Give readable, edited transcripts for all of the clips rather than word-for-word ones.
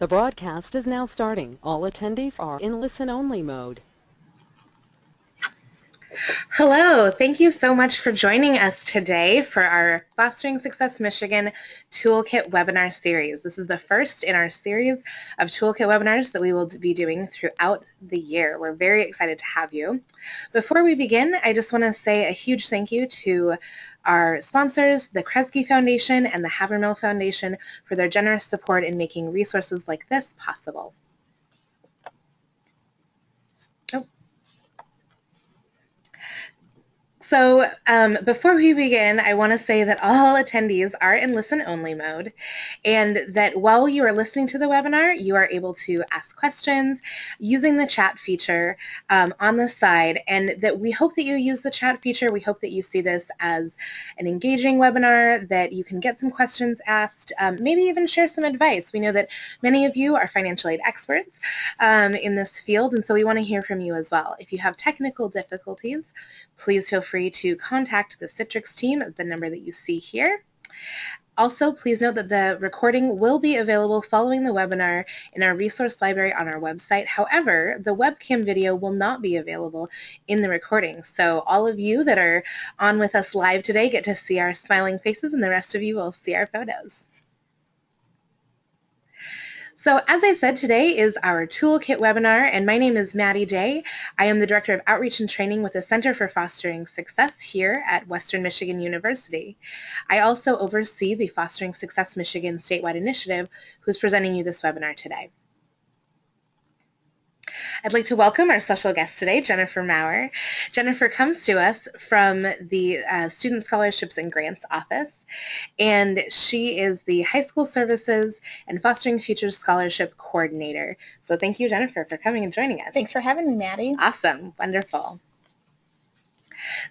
The broadcast is now starting. All attendees are in listen-only mode. Hello, thank you so much for joining us today for our Fostering Success Michigan Toolkit webinar series. This is the first in our series of Toolkit webinars that we will be doing throughout the year. We're very excited to have you. Before we begin, I just want to say a huge thank you to our sponsors, the Kresge Foundation and the Havermill Foundation, for their generous support in making resources like this possible. So before we begin, I want to say that all attendees are in listen-only mode, and that while you are listening to the webinar, you are able to ask questions using the chat feature on the side, and that we hope that you use the chat feature. We hope that you see this as an engaging webinar, that you can get some questions asked, maybe even share some advice. We know that many of you are financial aid experts in this field, and so we want to hear from you as well. If you have technical difficulties, please feel free to contact the Citrix team at the number that you see here. Also, please note that the recording will be available following the webinar in our resource library on our website. However, the webcam video will not be available in the recording. So all of you that are on with us live today get to see our smiling faces, and the rest of you will see our photos. So as I said, today is our Toolkit webinar, and my name is Maddy Day. I am the Director of Outreach and Training with the Center for Fostering Success here at Western Michigan University. I also oversee the Fostering Success Michigan statewide initiative, who's presenting you this webinar today. I'd like to welcome our special guest today, Jennifer Maurer. Jennifer comes to us from the Student Scholarships and Grants Office, and she is the High School Services and Fostering Futures Scholarship Coordinator. So thank you, Jennifer, for coming and joining us. Thanks for having me, Maddy. Awesome. Wonderful.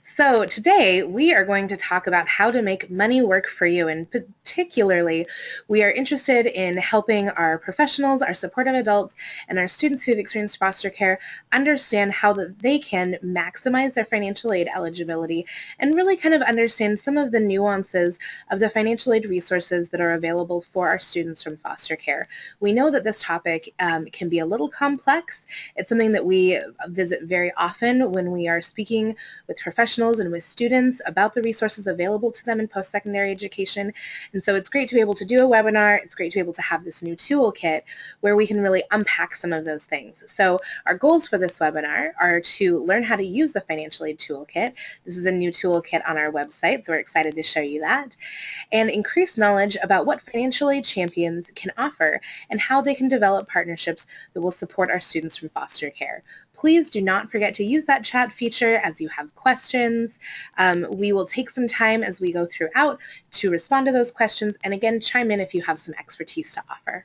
So today we are going to talk about how to make money work for you, and particularly we are interested in helping our professionals, our supportive adults, and our students who have experienced foster care understand how that they can maximize their financial aid eligibility and really kind of understand some of the nuances of the financial aid resources that are available for our students from foster care. We know that this topic can be a little complex. It's something that we visit very often when we are speaking with professionals and with students about the resources available to them in post-secondary education. And so it's great to be able to do a webinar. It's great to be able to have this new toolkit where we can really unpack some of those things. So our goals for this webinar are to learn how to use the financial aid toolkit. This is a new toolkit on our website, so we're excited to show you that. And increase knowledge about what financial aid champions can offer and how they can develop partnerships that will support our students from foster care. Please do not forget to use that chat feature as you have questions. We will take some time as we go throughout to respond to those questions, and again, chime in if you have some expertise to offer.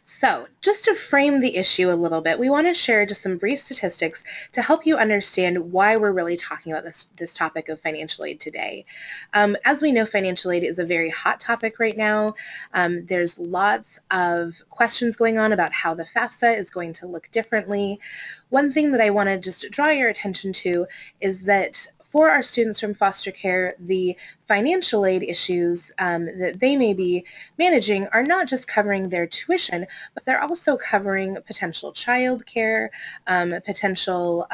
So just to frame the issue a little bit, we want to share just some brief statistics to help you understand why we're really talking about this topic of financial aid today. As we know, financial aid is a very hot topic right now. There's lots of questions going on about how the FAFSA is going to look differently. One thing that I want to just draw your attention to is that for our students from foster care, the financial aid issues that they may be managing are not just covering their tuition, but they're also covering potential child care, potential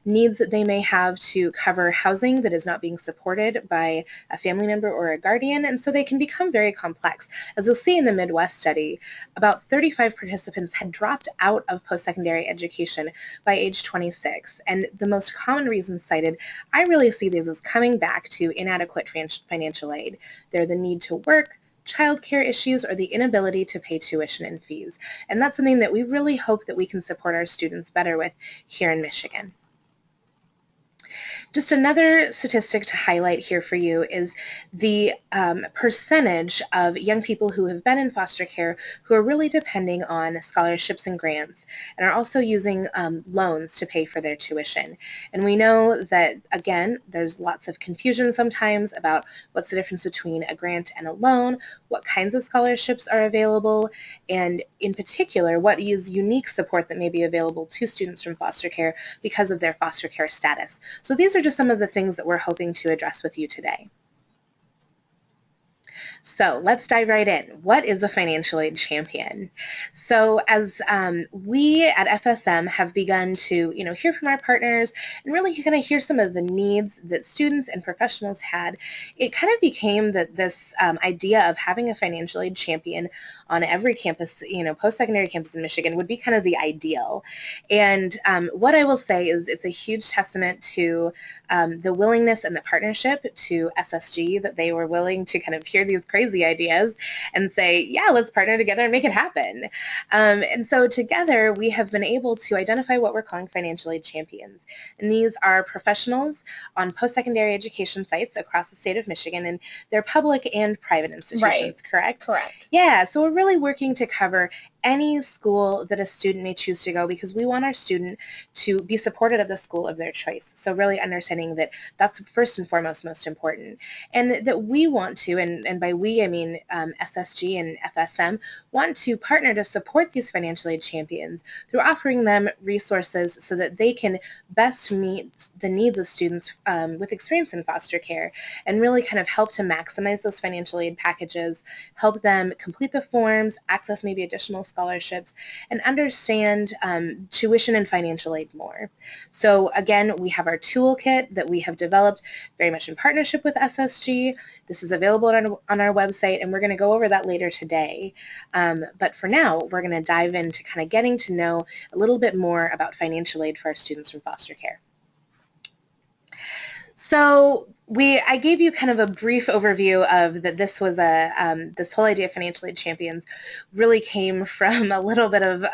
needs that they may have to cover housing that is not being supported by a family member or a guardian, and so they can become very complex. As you'll see in the Midwest study, about 35 participants had dropped out of post-secondary education by age 26, and the most common reasons cited, I really see these as coming back to inadequate financial aid. They're the need to work, childcare issues, or the inability to pay tuition and fees. And that's something that we really hope that we can support our students better with here in Michigan. Just another statistic to highlight here for you is the percentage of young people who have been in foster care who are really depending on scholarships and grants and are also using loans to pay for their tuition. And we know that, again, there's lots of confusion sometimes about what's the difference between a grant and a loan, what kinds of scholarships are available, and in particular, what is unique support that may be available to students from foster care because of their foster care status. So these are just some of the things that we're hoping to address with you today. So let's dive right in. What is a financial aid champion? So as we at FSM have begun to, hear from our partners and really kind of hear some of the needs that students and professionals had, it kind of became that this idea of having a financial aid champion on every campus, post-secondary campus in Michigan would be kind of the ideal. And what I will say is it's a huge testament to the willingness and the partnership to SSG, that they were willing to kind of hear these crazy ideas and say, yeah, let's partner together and make it happen. And so together we have been able to identify what we're calling financial aid champions. And these are professionals on post-secondary education sites across the state of Michigan, and they're public and private institutions, Right. correct? Correct. Yeah, so we're really working to cover any school that a student may choose to go, because we want our student to be supported at the school of their choice. So really understanding that that's first and foremost most important, and that we want to, and by we I mean SSG and FSM, want to partner to support these financial aid champions through offering them resources so that they can best meet the needs of students with experience in foster care, and really kind of help to maximize those financial aid packages, help them complete the forms, access maybe additional scholarships, and understand tuition and financial aid more. So again, we have our toolkit that we have developed very much in partnership with SSG. This is available on our website, and we're going to go over that later today. But for now, we're going to dive into kind of getting to know a little bit more about financial aid for our students from foster care. So I gave you kind of a brief overview of that this was this whole idea of financial aid champions really came from a little bit of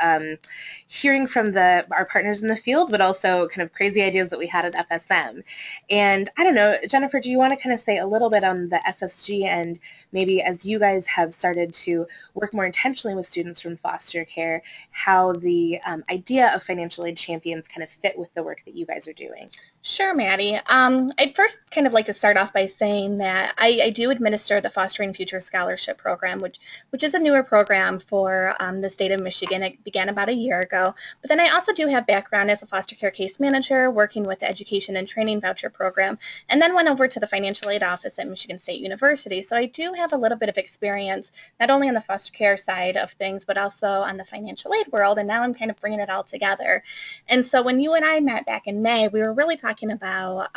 hearing from our partners in the field, but also kind of crazy ideas that we had at FSM. And I don't know, Jennifer, do you want to kind of say a little bit on the SSG and maybe as you guys have started to work more intentionally with students from foster care, how the idea of financial aid champions kind of fit with the work that you guys are doing? Sure, Maddie. I'd first kind of like to start off by saying that I do administer the Fostering Future Scholarship Program, which is a newer program for the state of Michigan. It began about a year ago. But then I also do have background as a foster care case manager, working with the Education and Training Voucher Program, and then went over to the Financial Aid Office at Michigan State University. So I do have a little bit of experience, not only on the foster care side of things, but also on the financial aid world, and now I'm kind of bringing it all together. And so when you and I met back in May, we were really talking about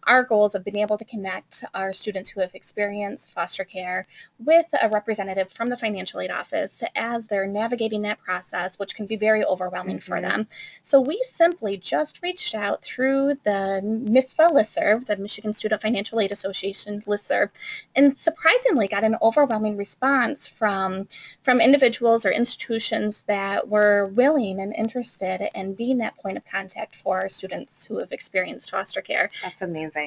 our goals of being able to connect our students who have experienced foster care with a representative from the financial aid office as they're navigating that process, which can be very overwhelming for them. So we simply just reached out through the MISFA listserv, the Michigan Student Financial Aid Association listserv, and surprisingly got an overwhelming response from individuals or institutions that were willing and interested in being that point of contact for our students who have experienced foster care. That's amazing.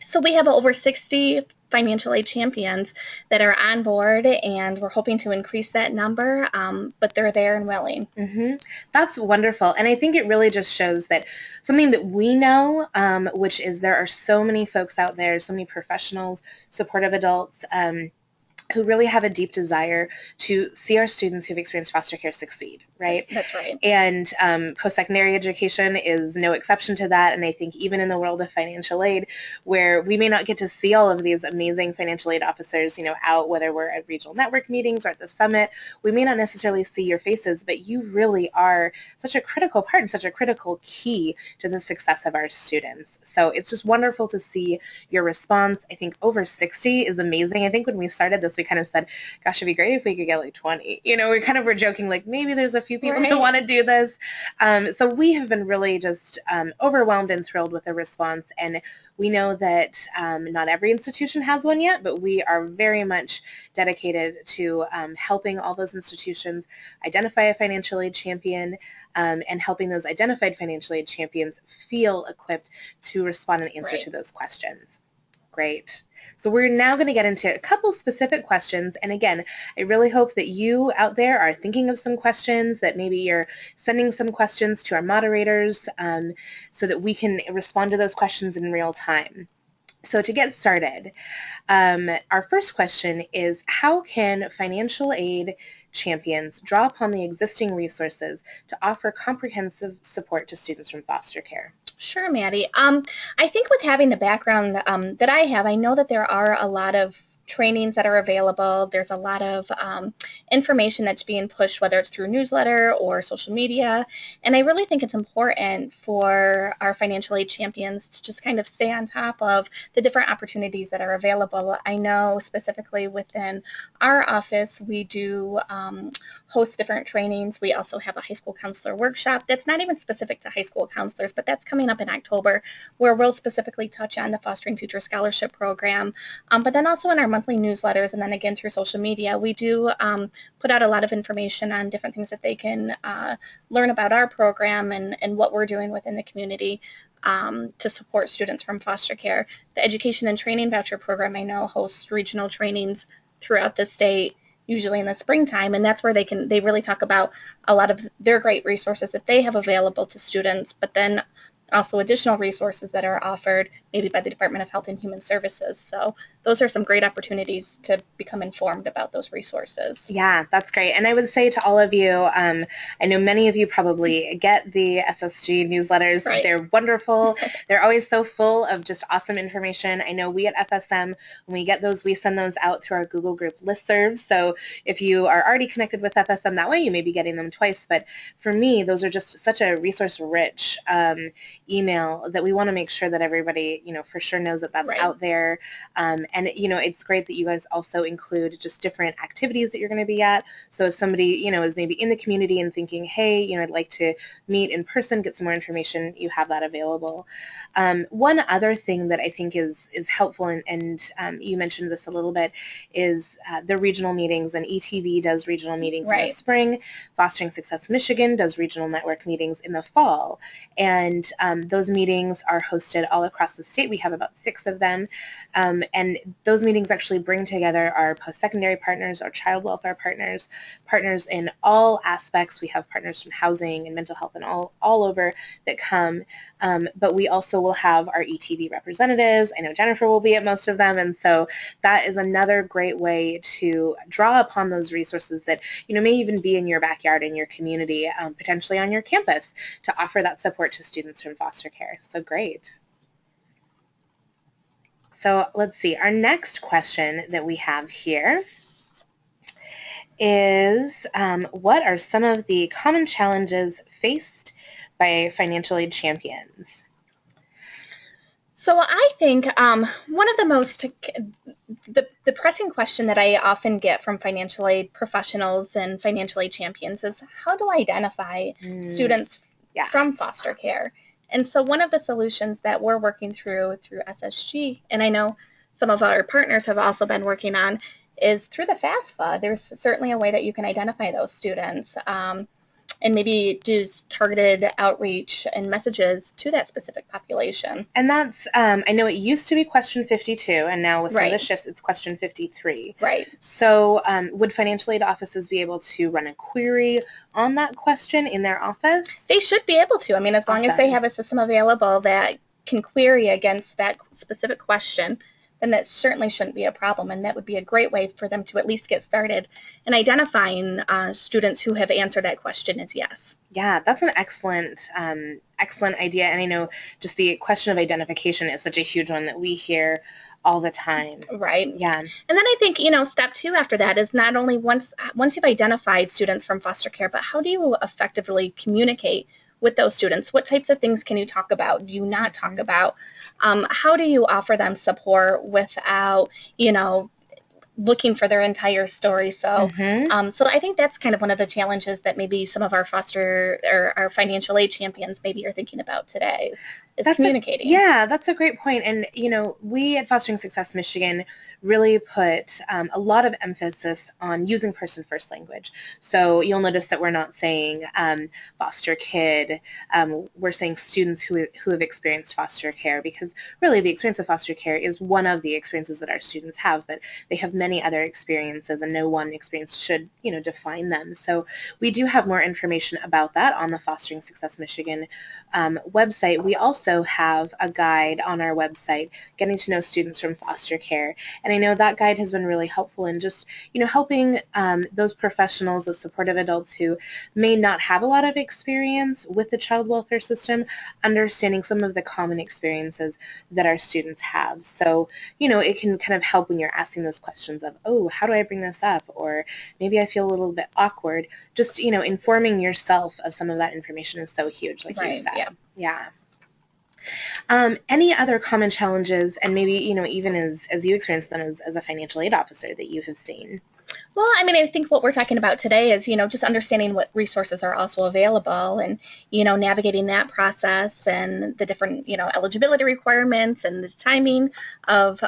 So we have over 60 financial aid champions that are on board, and we're hoping to increase that number, but they're there and willing. That's wonderful. And I think it really just shows that something that we know, which is there are so many folks out there, so many professionals, supportive adults, who really have a deep desire to see our students who've experienced foster care succeed, right? That's right. And post-secondary education is no exception to that. And I think even in the world of financial aid, where we may not get to see all of these amazing financial aid officers, out, whether we're at regional network meetings or at the summit, we may not necessarily see your faces, but you really are such a critical part and such a critical key to the success of our students. So it's just wonderful to see your response. I think over 60 is amazing. I think when we started this, we kind of said, gosh, it'd be great if we could get like 20. We kind of were joking, like maybe there's a few people that want to do this. So we have been really just overwhelmed and thrilled with the response. And we know that not every institution has one yet, but we are very much dedicated to helping all those institutions identify a financial aid champion and helping those identified financial aid champions feel equipped to respond and answer to those questions. Great. So we're now going to get into a couple specific questions. And again, I really hope that you out there are thinking of some questions, that maybe you're sending some questions to our moderators so that we can respond to those questions in real time. So to get started, our first question is, how can financial aid champions draw upon the existing resources to offer comprehensive support to students from foster care? Sure, Maddie. I think with having the background that I have, I know that there are a lot of trainings that are available. There's a lot of information that's being pushed, whether it's through newsletter or social media. And I really think it's important for our financial aid champions to just kind of stay on top of the different opportunities that are available. I know specifically within our office, we do host different trainings. We also have a high school counselor workshop that's not even specific to high school counselors, but that's coming up in October, where we'll specifically touch on the Fostering Future Scholarship Program. But then also in our monthly newsletters, and then again through social media, we do put out a lot of information on different things that they can learn about our program and what we're doing within the community to support students from foster care. The Education and Training Voucher Program, I know, hosts regional trainings throughout the state, usually in the springtime, and that's where they really talk about a lot of their great resources that they have available to students, but then also additional resources that are offered maybe by the Department of Health and Human Services. So those are some great opportunities to become informed about those resources. Yeah, that's great. And I would say to all of you, I know many of you probably get the SSG newsletters. Right. They're wonderful. They're always so full of just awesome information. I know we at FSM, when we get those, we send those out through our Google group listserv. So if you are already connected with FSM that way, you may be getting them twice. But for me, those are just such a resource-rich email that we want to make sure that everybody, for sure knows that that's Right. out there. And, it's great that you guys also include just different activities that you're going to be at. So if somebody, is maybe in the community and thinking, hey, I'd like to meet in person, get some more information, you have that available. One other thing that I think is helpful, and you mentioned this a little bit, is the regional meetings, and ETV does regional meetings in the spring. Fostering Success Michigan does regional network meetings in the fall. And those meetings are hosted all across the state. We have about 6 of them. And those meetings actually bring together our post-secondary partners, our child welfare partners, partners in all aspects. We have partners from housing and mental health and all over that come. But we also will have our ETV representatives. I know Jennifer will be at most of them. And so that is another great way to draw upon those resources that, may even be in your backyard, in your community, potentially on your campus, to offer that support to students from foster care. So great. So let's see, our next question that we have here is, what are some of the common challenges faced by financial aid champions? So I think one of the most, the pressing question that I often get from financial aid professionals and financial aid champions is, how do I identify students from foster care? And so one of the solutions that we're working through SSG, and I know some of our partners have also been working on, is through the FAFSA. There's certainly a way that you can identify those students and maybe do targeted outreach and messages to that specific population. And that's, I know it used to be question 52, and now with some of the shifts, it's question 53. Right. So would financial aid offices be able to run a query on that question in their office? They should be able to. I mean, as long as they have a system available that can query against that specific question, then that certainly shouldn't be a problem, and that would be a great way for them to at least get started in identifying students who have answered that question as yes. Yeah, that's an excellent idea, and I know just the question of identification is such a huge one that we hear all the time. Right. Yeah. And then I think, step 2 after that is not only once you've identified students from foster care, but how do you effectively communicate with those students? What types of things can you talk about? Do you not talk about? How do you offer them support without, looking for their entire story? So, so I think that's kind of one of the challenges that maybe some of our foster or our financial aid champions maybe are thinking about today is communicating. That's a great point. And, we at Fostering Success Michigan really put a lot of emphasis on using person-first language. So you'll notice that we're not saying foster kid, we're saying students who have experienced foster care, because really the experience of foster care is one of the experiences that our students have, but they have many other experiences, and no one experience should, define them. So we do have more information about that on the Fostering Success Michigan website. We also also have a guide on our website, Getting to Know Students from Foster Care. And I know that guide has been really helpful in just, helping those professionals, those supportive adults who may not have a lot of experience with the child welfare system, understanding some of the common experiences that our students have. So, it can kind of help when you're asking those questions of, oh, how do I bring this up? Or maybe I feel a little bit awkward. Just, informing yourself of some of that information is so huge, like you said. Yeah. Any other common challenges, and maybe, even as you experience them as a financial aid officer, that you have seen? Well, I mean, I think what we're talking about today is, just understanding what resources are also available and, navigating that process and the different, eligibility requirements and the timing of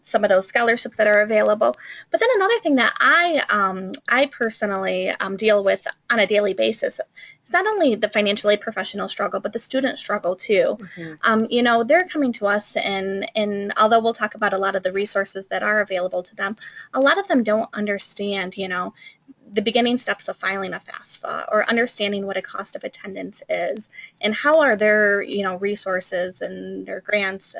some of those scholarships that are available. But then another thing that I personally deal with on a daily basis is not only the financial aid professional struggle, but the student struggle too. Mm-hmm. They're coming to us and although we'll talk about a lot of the resources that are available to them, a lot of them don't understand, the beginning steps of filing a FAFSA or understanding what a cost of attendance is and how are their, resources and their grants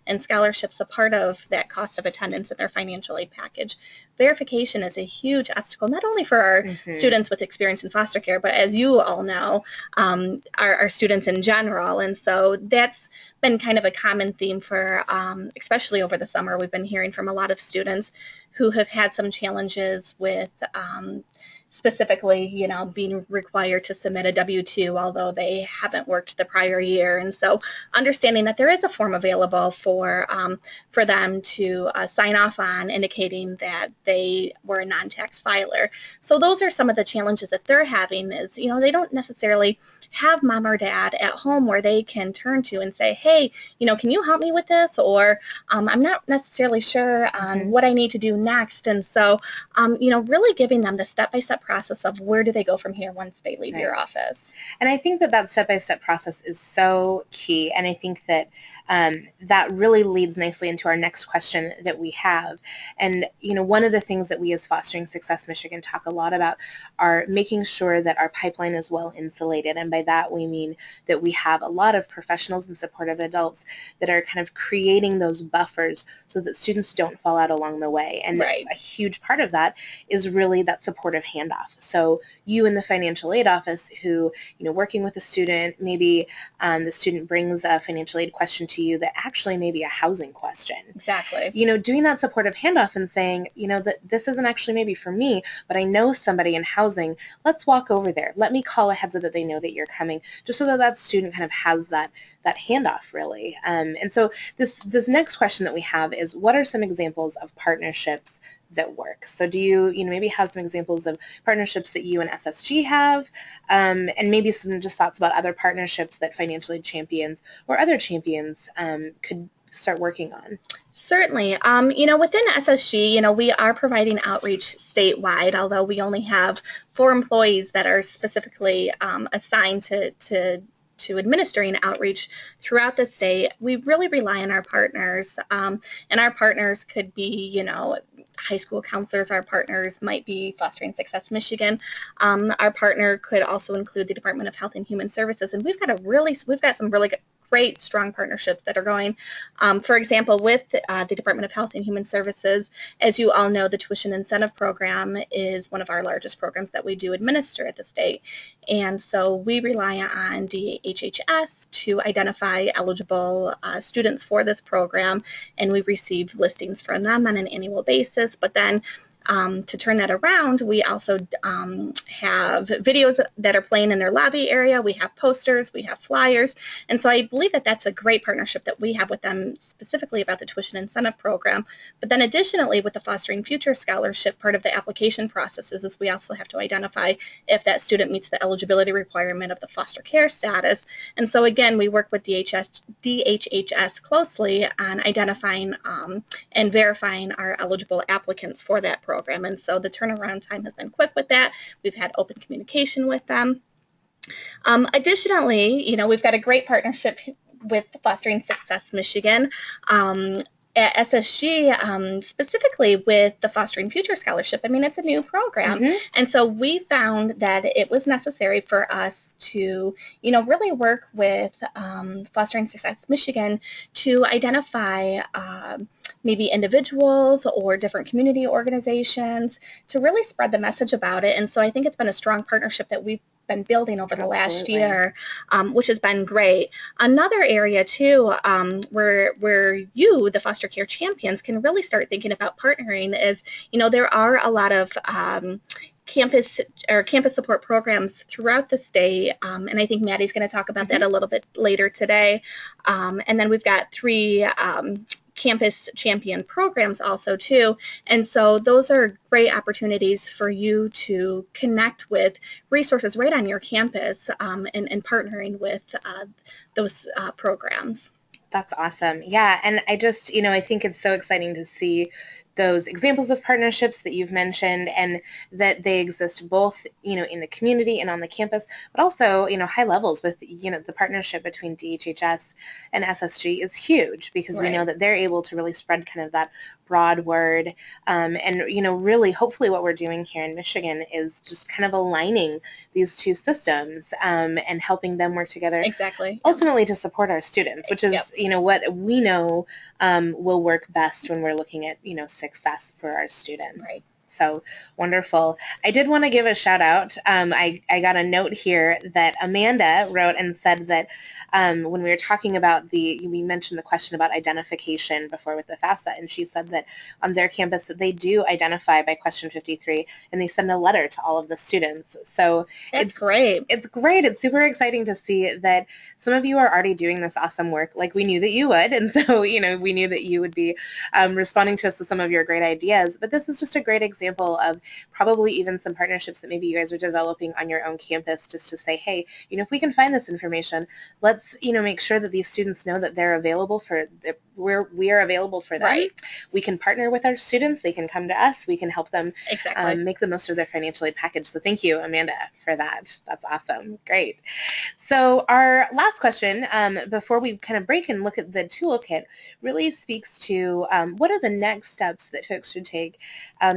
and scholarships a part of that cost of attendance in their financial aid package. Verification is a huge obstacle, not only for our students with experience in foster care, but as you all know, our students in general. And so that's been kind of a common theme for, especially over the summer, we've been hearing from a lot of students who have had some challenges with specifically, being required to submit a W-2, although they haven't worked the prior year. And so understanding that there is a form available for them to sign off on, indicating that they were a non-tax filer. So those are some of the challenges that they're having is, they don't necessarily have mom or dad at home where they can turn to and say, hey, can you help me with this? Or I'm not necessarily sure on what I need to do next. And so, really giving them the step-by-step process of where do they go from here once they leave your office. And I think that step-by-step process is so key. And I think that that really leads nicely into our next question that we have. And, one of the things that we as Fostering Success Michigan talk a lot about are making sure that our pipeline is well insulated. And by that we mean that we have a lot of professionals and supportive adults that are kind of creating those buffers so that students don't fall out along the way. And a huge part of that is really that supportive handoff. So you in the financial aid office who, working with a student, maybe the student brings a financial aid question to you that actually may be a housing question. Exactly. Doing that supportive handoff and saying, that this isn't actually maybe for me, but I know somebody in housing. Let's walk over there. Let me call ahead so that they know that you're coming, just so that that student kind of has that handoff really. And so this next question that we have is, what are some examples of partnerships that work? So do you, maybe have some examples of partnerships that you and SSG have, and maybe some just thoughts about other partnerships that financial aid champions or other champions could start working on? Certainly. Within SSG, we are providing outreach statewide, although we only have 4 employees that are specifically assigned to administering outreach throughout the state. We really rely on our partners, and our partners could be, high school counselors. Our partners might be Fostering Success Michigan. Our partner could also include the Department of Health and Human Services, and we've got some really great, strong partnerships that are going. For example, with the Department of Health and Human Services, as you all know, the Tuition Incentive Program is one of our largest programs that we do administer at the state. And so we rely on DHHS to identify eligible students for this program, and we receive listings from them on an annual basis. But then to turn that around, we also have videos that are playing in their lobby area. We have posters, we have flyers, and so I believe that that's a great partnership that we have with them specifically about the tuition incentive program. But then additionally, with the Fostering Future Scholarship, part of the application processes is we also have to identify if that student meets the eligibility requirement of the foster care status. And so again, we work with DHHS closely on identifying and verifying our eligible applicants for that program. And so the turnaround time has been quick with that. We've had open communication with them. Additionally, we've got a great partnership with Fostering Success Michigan. at SSG, specifically with the Fostering Future Scholarship, I mean, it's a new program. And so we found that it was necessary for us to, really work with Fostering Success Michigan to identify maybe individuals or different community organizations to really spread the message about it. And so I think it's been a strong partnership that we've been building over the last year, which has been great. Another area too, where you, the foster care champions, can really start thinking about partnering is, there are a lot of campus support programs throughout the state, and I think Maddy's going to talk about that a little bit later today. And then we've got 3 campus champion programs also too, and so those are great opportunities for you to connect with resources right on your campus, and partnering with those programs. That's awesome. Yeah, and I just, I think it's so exciting to see those examples of partnerships that you've mentioned, and that they exist both, in the community and on the campus, but also, high levels with, the partnership between DHHS and SSG is huge, because we know that they're able to really spread kind of that broad word, and, really hopefully what we're doing here in Michigan is just kind of aligning these two systems, and helping them work together ultimately to support our students, which is, what we know will work best when we're looking at, success for our students. So wonderful. I did want to give a shout out. I got a note here that Amanda wrote and said that when we were talking about we mentioned the question about identification before with the FAFSA, and she said that on their campus that they do identify by question 53, and they send a letter to all of the students. So it's great. It's great. It's super exciting to see that some of you are already doing this awesome work, like we knew that you would, and so we knew that you would be responding to us with some of your great ideas. But this is just a great example of probably even some partnerships that maybe you guys are developing on your own campus, just to say, hey, if we can find this information, let's make sure that these students know that they're available for we are available for them. We can partner with our students. They can come to us. We can help them make the most of their financial aid package. So thank you, Amanda, for that. That's awesome. Great. So our last question, before we kind of break and look at the toolkit, really speaks to what are the next steps that folks should take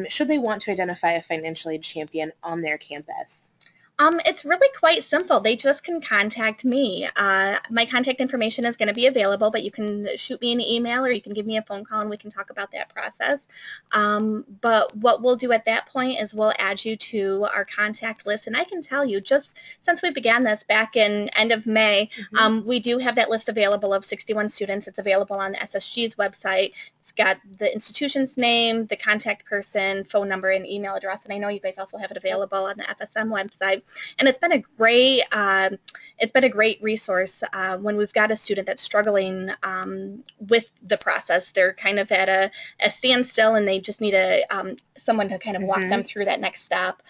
should they want to identify a financial aid champion on their campus? It's really quite simple. They just can contact me. My contact information is going to be available, but you can shoot me an email or you can give me a phone call and we can talk about that process. But what we'll do at that point is we'll add you to our contact list. And I can tell you, just since we began this back in end of May, we do have that list available of 61 students. It's available on the SSG's website. It's got the institution's name, the contact person, phone number, and email address. And I know you guys also have it available on the FSM website. And it's been a great resource when we've got a student that's struggling with the process. They're kind of at a standstill and they just need someone to kind of walk them through that next step.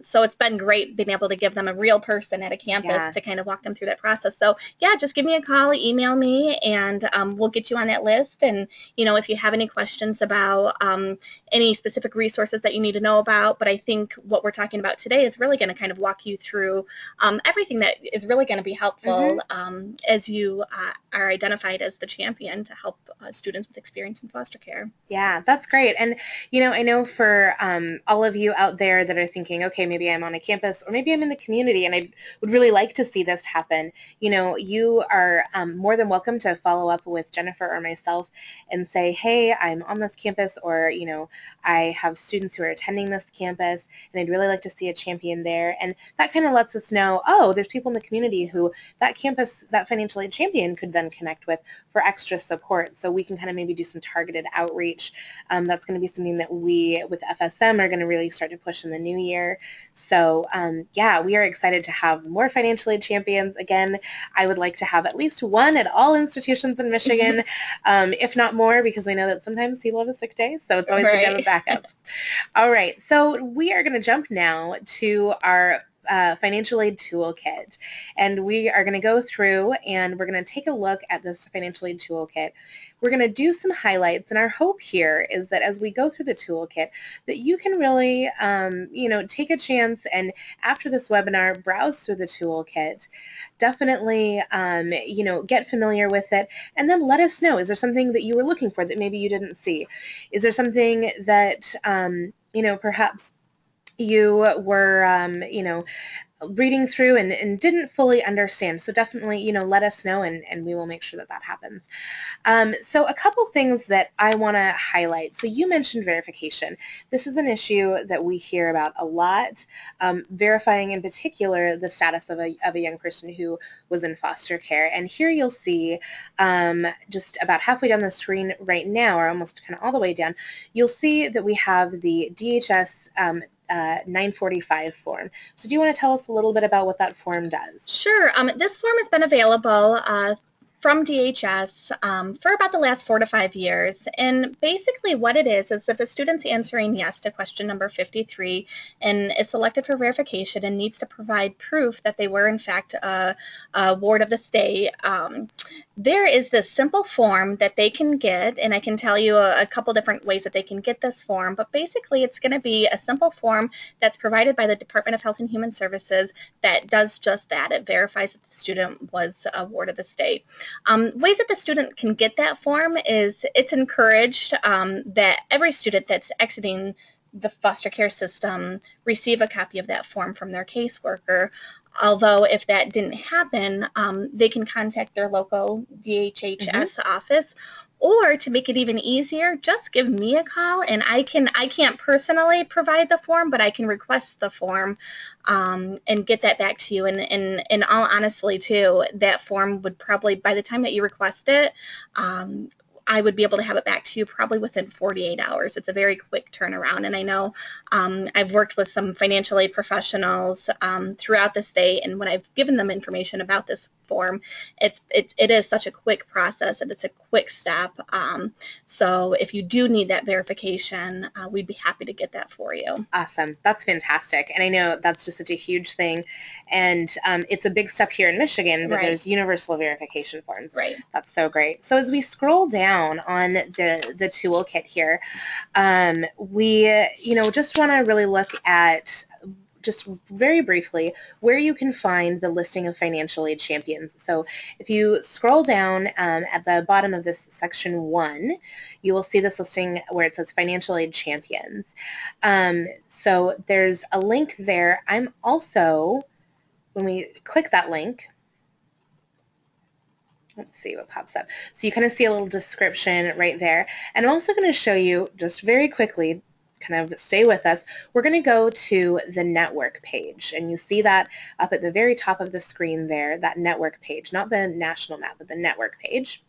So it's been great being able to give them a real person at a campus to kind of walk them through that process. So yeah, just give me a call, email me, and we'll get you on that list. And if you have any questions about any specific resources that you need to know about, but I think what we're talking about today is really going to kind of walk you through everything that is really going to be helpful as you are identified as the champion to help students with experience in foster care. Yeah, that's great. And I know for all of you out there that are thinking, okay, maybe I'm on a campus or maybe I'm in the community and I would really like to see this happen, you are more than welcome to follow up with Jennifer or myself and say, hey, I'm on this campus, or I have students who are attending this campus and I'd really like to see a champion there. And that kind of lets us know, oh, there's people in the community who that campus, that financial aid champion could then connect with for extra support. So we can kind of maybe do some targeted outreach. That's going to be something that we with FSM are going to really start to push in the new year. So yeah, we are excited to have more financial aid champions. Again, I would like to have at least one at all institutions in Michigan, if not more, because we know that sometimes people have a sick day, so it's always good to have a backup. All right, so we are going to jump now to our Financial Aid Toolkit. And we are going to go through and we're going to take a look at this Financial Aid Toolkit. We're going to do some highlights, and our hope here is that as we go through the toolkit that you can really take a chance and after this webinar browse through the toolkit, definitely get familiar with it, and then let us know, is there something that you were looking for that maybe you didn't see? Is there something that perhaps you were reading through and didn't fully understand? So definitely let us know, and we will make sure that that happens. So a couple things that I want to highlight. So you mentioned verification. This is an issue that we hear about a lot, verifying in particular the status of a young person who was in foster care. And here you'll see just about halfway down the screen right now, or almost kind of all the way down, you'll see that we have the DHS 945 form. So do you want to tell us a little bit about what that form does? Sure. This form has been available from DHS for about the last 4 to 5 years, and basically what it is if a student's answering yes to question number 53 and is selected for verification and needs to provide proof that they were in fact a ward of the state, there is this simple form that they can get, and I can tell you a couple different ways that they can get this form, but basically it's going to be a simple form that's provided by the Department of Health and Human Services that does just that. It verifies that the student was a ward of the state. Ways that the student can get that form is it's encouraged that every student that's exiting the foster care system receive a copy of that form from their caseworker. Although if that didn't happen, they can contact their local DHHS office, or to make it even easier, just give me a call, and I can't personally provide the form, but I can request the form and get that back to you. And in all honesty too, that form would probably, by the time that you request it, I would be able to have it back to you probably within 48 hours. It's a very quick turnaround, and I know I've worked with some financial aid professionals throughout the state, and when I've given them information about this form, it is such a quick process, and it's a quick step. So if you do need that verification, we'd be happy to get that for you. Awesome. That's fantastic. And I know that's just such a huge thing, and it's a big step here in Michigan, but there's universal verification forms. Right. That's so great. So as we scroll down on the toolkit here, we just want to really look at just very briefly where you can find the listing of financial aid champions. So if you scroll down at the bottom of this section 1, you will see this listing where it says financial aid champions. So there's a link there. I'm also, when we click that link, let's see what pops up. So you kind of see a little description right there. And I'm also going to show you just very quickly, kind of stay with us, we're going to go to the network page, and you see that up at the very top of the screen there, that network page, not the national map, but the network page.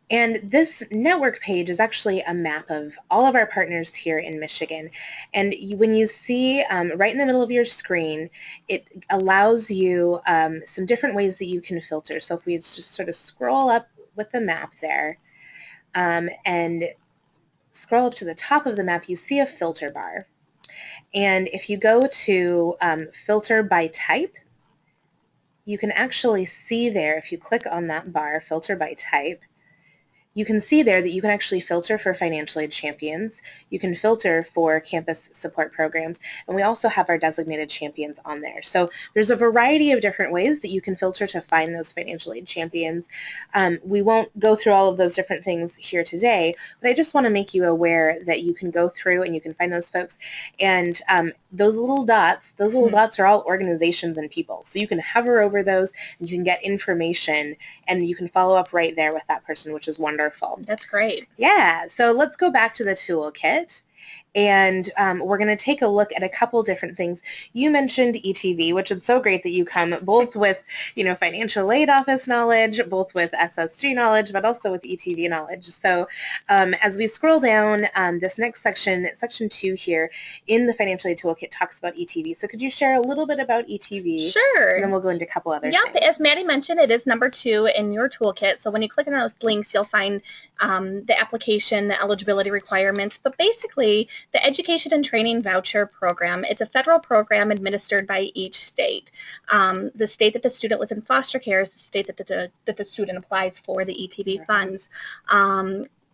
And this network page is actually a map of all of our partners here in Michigan. And when you see right in the middle of your screen, it allows you some different ways that you can filter. So if we just sort of scroll up with the map there and scroll up to the top of the map, you see a filter bar. And if you go to filter by type, you can actually see there, if you click on that bar, filter by type, you can see there that you can actually filter for financial aid champions. You can filter for campus support programs, and we also have our designated champions on there. So there's a variety of different ways that you can filter to find those financial aid champions. We won't go through all of those different things here today, but I just want to make you aware that you can go through and you can find those folks. And those little dots are all organizations and people. So you can hover over those and you can get information, and you can follow up right there with that person, which is wonderful. That's great. Yeah, so let's go back to the toolkit, and we're going to take a look at a couple different things. You mentioned ETV, which is so great that you come both with, financial aid office knowledge, both with SSG knowledge, but also with ETV knowledge. So as we scroll down, this next section, section 2 here in the financial aid toolkit talks about ETV. So could you share a little bit about ETV? Sure. And then we'll go into a couple other things. As Maddy mentioned, it is number 2 in your toolkit. So when you click on those links, you'll find the application, the eligibility requirements. But basically, the Education and Training Voucher Program. It's a federal program administered by each state. The state that the student was in foster care is the state that the student applies for the ETV funds.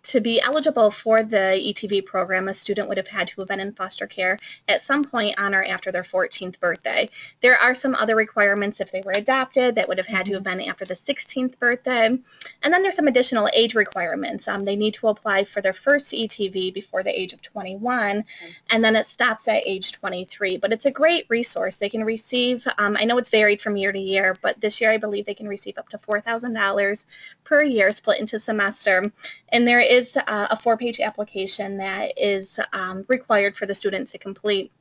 To be eligible for the ETV program, a student would have had to have been in foster care at some point on or after their 14th birthday. There are some other requirements if they were adopted that would have had to have been after the 16th birthday. And then there's some additional age requirements. They need to apply for their first ETV before the age of 21, and then it stops at age 23. But it's a great resource. They can receive, I know it's varied from year to year, but this year I believe they can receive up to $4,000 per year split into semester. And there is a 4-page application that is required for the student to complete.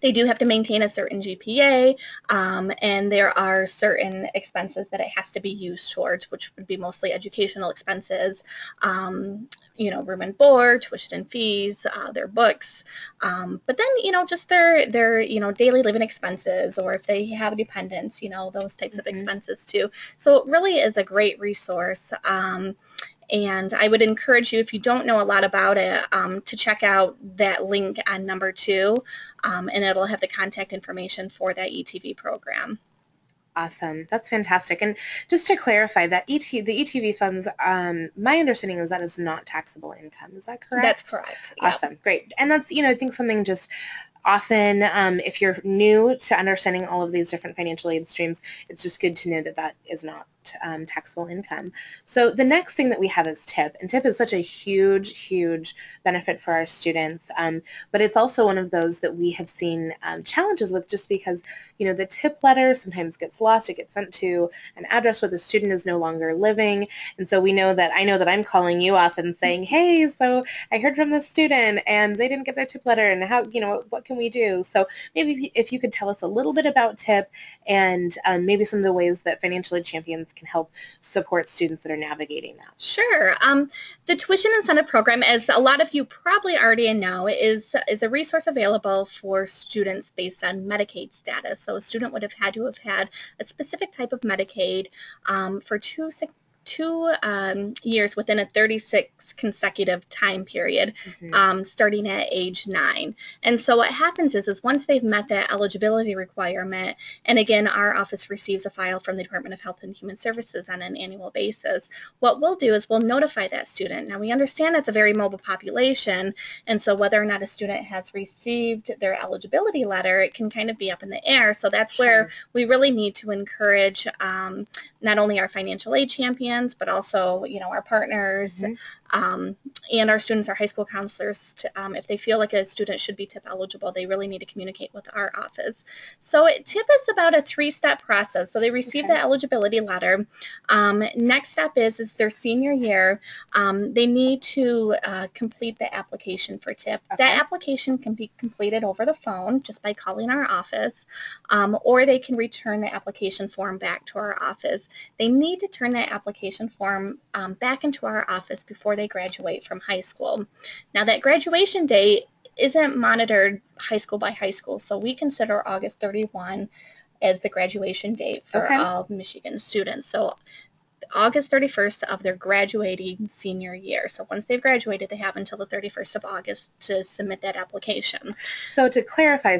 They do have to maintain a certain GPA, and there are certain expenses that it has to be used towards, which would be mostly educational expenses, room and board, tuition and fees, their books, but then, just their daily living expenses, or if they have dependents, those types of expenses too. So it really is a great resource. And I would encourage you, if you don't know a lot about it, to check out that link on number 2, and it'll have the contact information for that ETV program. Awesome. That's fantastic. And just to clarify, that the ETV funds, my understanding is that is not taxable income. Is that correct? That's correct. Yep. Awesome. Great. And that's, I think something just often, if you're new to understanding all of these different financial aid streams, it's just good to know that that is not taxable income. So the next thing that we have is TIP, and TIP is such a huge benefit for our students, but it's also one of those that we have seen challenges with, just because the TIP letter sometimes gets lost. It gets sent to an address where the student is no longer living, and so I know that I'm calling you up and saying, hey, so I heard from this student and they didn't get their TIP letter, and how, what can we do? So maybe if you could tell us a little bit about TIP, and maybe some of the ways that Financial Aid Champions can help support students that are navigating that. Sure. The Tuition Incentive Program, as a lot of you probably already know, is a resource available for students based on Medicaid status. So a student would have had to have had a specific type of Medicaid for two years within a 36 consecutive time period, starting at age 9. And so what happens is once they've met that eligibility requirement, and again, our office receives a file from the Department of Health and Human Services on an annual basis, what we'll do is we'll notify that student. Now, we understand that's a very mobile population, and so whether or not a student has received their eligibility letter, it can kind of be up in the air. So that's where we really need to encourage not only our financial aid champions, but also, our partners, and our students, our high school counselors, if they feel like a student should be TIP eligible, they really need to communicate with our office. So TIP is about a 3-step process. So they receive the eligibility letter. Next step is their senior year. They need to complete the application for TIP. That application can be completed over the phone just by calling our office, or they can return the application form back to our office. They need to turn that application form back into our office before they graduate from high school. Now, that graduation date isn't monitored high school by high school, so we consider August 31 as the graduation date for all Michigan students. So August 31st of their graduating senior year. So once they've graduated, they have until the 31st of August to submit that application. So to clarify,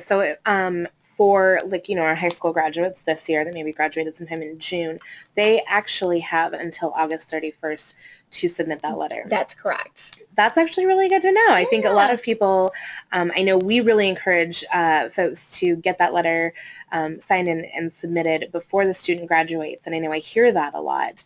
for our high school graduates this year that maybe graduated sometime in June, they actually have until August 31st to submit that letter. That's correct. That's actually really good to know. I think a lot of people, I know we really encourage folks to get that letter signed and submitted before the student graduates, and I know I hear that a lot,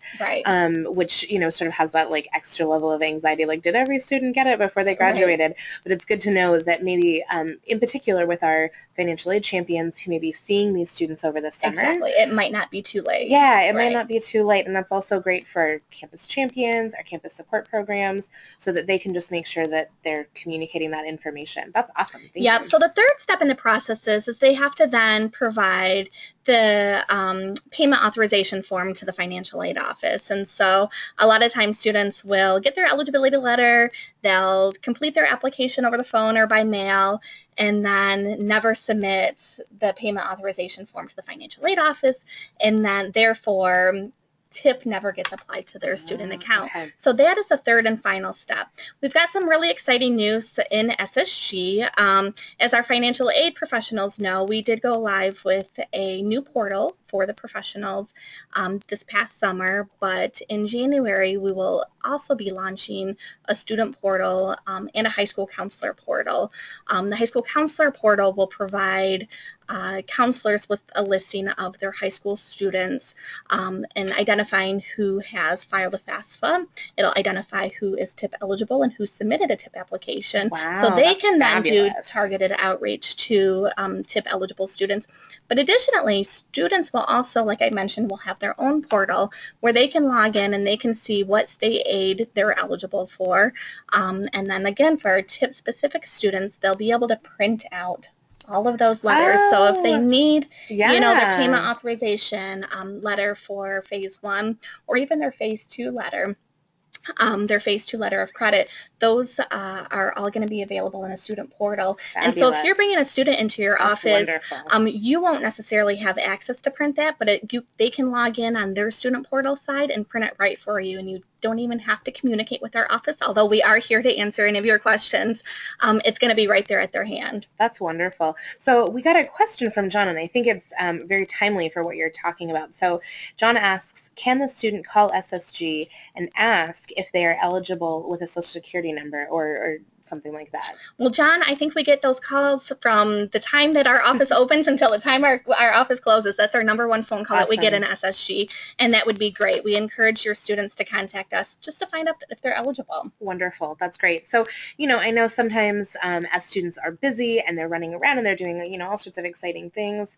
which sort of has that extra level of anxiety, did every student get it before they graduated? But it's good to know that maybe in particular with our financial aid champions who may be seeing these students over the summer. Exactly. It might not be too late. Yeah, it might not be too late, and that's also great for our campus champions, our campus support programs, so that they can just make sure that they're communicating that information. That's awesome. Thank you. So the third step in the process is they have to then provide the payment authorization form to the financial aid office. And so a lot of times students will get their eligibility letter, they'll complete their application over the phone or by mail, and then never submit the payment authorization form to the financial aid office, and then therefore TIP never gets applied to their student account. Okay. So that is the third and final step. We've got some really exciting news in SSG. As our financial aid professionals know, we did go live with a new portal for the professionals this past summer, but in January we will also be launching a student portal and a high school counselor portal. The high school counselor portal will provide counselors with a listing of their high school students and identifying who has filed a FAFSA. It'll identify who is TIP eligible and who submitted a TIP application. Wow, so they can then fabulous. do targeted outreach to TIP eligible students. But additionally, students will also, like I mentioned, will have their own portal where they can log in and they can see what state aid they're eligible for. And then again, for our TIP specific students, they'll be able to print out all of those letters. So if they need, you know, their payment authorization letter for phase 1 or even their phase 2 letter, their phase 2 letter of credit, those are all going to be available in a student portal. Fabulous. And so if you're bringing a student into your office, wonderful. You won't necessarily have access to print that, but they can log in on their student portal side and print it right for you, and you don't even have to communicate with our office, although we are here to answer any of your questions. It's going to be right there at their hand. That's wonderful. So we got a question from John, and I think it's very timely for what you're talking about. So John asks, can the student call SSG and ask if they are eligible with a Social Security number or something like that? Well, John, I think we get those calls from the time that our office opens until the time our office closes. That's our #1 phone call that we get in SSG, and that would be great. We encourage your students to contact us just to find out if they're eligible. Wonderful. That's great. So, you know, I know sometimes as students are busy and they're running around and they're doing, you know, all sorts of exciting things